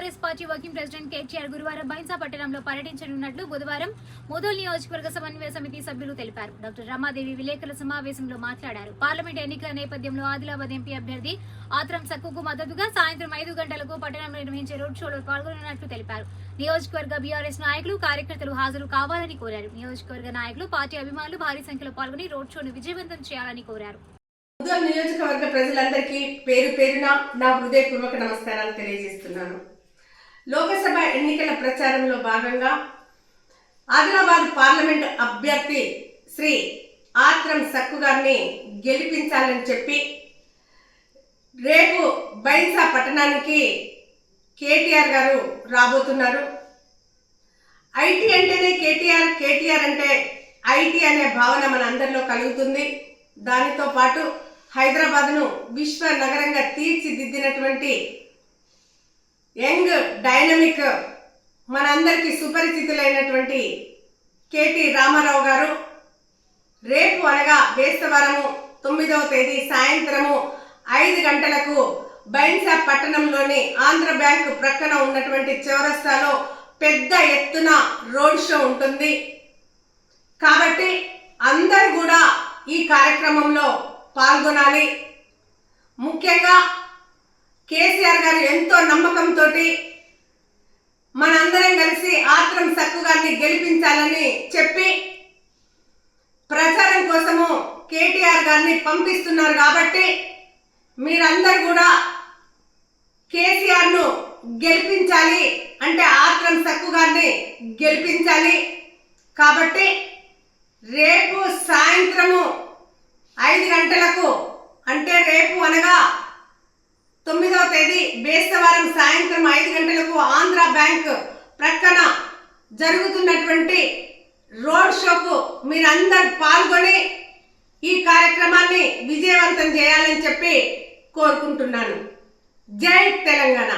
BRS party working president KTR గురువారం బైన్సా పట్టణంలో పర్యటించనున్నట్లు బుధవారం ముదోల్ నియోజకవర్గ సమన్వయ సమితి సభ్యులు తెలిపారు. డాక్టర్ రమాదేవి విలేకరుల సమావేశంలో మాట్లాడారు. పార్లమెంట్ ఎన్నికల నేపథ్యంలో ఆదిలాబాద్ ఎంపీ అభ్యర్థి ఆత్రం సక్కుకు మద్దతుగా సాయంత్రం 5 గంటలకు పట్టణంలో నిర్వహించే రోడ్ షోలో పాల్గొననున్నట్లు తెలిపారు. నియోజకవర్గ బీఆర్ఎస్ నాయకులు కార్యకర్తలు హాజరు కావాలని కోరారు. నియోజకవర్గ నాయకులు పార్టీ అభిమానులు భారీ సంఖ్యలో పాల్గొని రోడ్ షోను విజయవంతం చేయాలని కోరారు. ముదోల్ నియోజకవర్గ ప్రజలందరికీ పేరు పేరున నా హృదయపూర్వక నమస్కారాలు తెలియజేస్తున్నాను. లోకసభ ఎన్నికల ప్రచారంలో భాగంగా ఆదిలాబాద్ పార్లమెంట్ అభ్యర్థి శ్రీ ఆత్రం సక్కు గారిని గెలిపించాలని చెప్పి రేపు బైన్సా పట్టణానికి కేటీఆర్ గారు రాబోతున్నారు. ఐటీ అంటేనే కేటీఆర్, కేటీఆర్ అంటే ఐటీ అనే భావన మన అందరిలో కలుగుతుంది. దానితో పాటు హైదరాబాద్ను విశ్వ నగరంగా తీర్చిదిద్దినటువంటి యంగ్ డైనమిక్ మనందరికీ సుపరిచితులైనటువంటి కేటీ రామారావు గారు రేపు అనగా బేస్తవారము 9వ తేదీ సాయంత్రము 5 గంటలకు బైన్సా పట్టణంలోని ఆంధ్ర బ్యాంక్ ప్రక్కన ఉన్నటువంటి చౌరస్తాలో పెద్ద ఎత్తున రోడ్ షో ఉంటుంది. కాబట్టి అందరూ కూడా ఈ కార్యక్రమంలో పాల్గొనాలి. ముఖ్యంగా కేసీఆర్ గారు ఎంతో నమ్మకంతో మనందరం కలిసి ఆత్రం సక్కు గారిని గెలిపించాలని చెప్పి ప్రచారం కోసము కేటీఆర్ గారిని పంపిస్తున్నారు. కాబట్టి మీరందరూ కూడా కేసీఆర్ను గెలిపించాలి అంటే ఆత్రం సక్కు గారిని గెలిపించాలి. కాబట్టి రేపు సాయంత్రము 5 గంటలకు అంటే రేపు అనగా 9వ తేదీ బేస్తవారం సాయంత్రం 5 గంటలకు ఆంధ్ర బ్యాంక్ ప్రక్కన జరుగుతున్నటువంటి రోడ్ షోకు మీరందరూ పాల్గొని ఈ కార్యక్రమాన్ని విజయవంతం చేయాలని చెప్పి కోరుకుంటున్నాను. జై తెలంగాణ.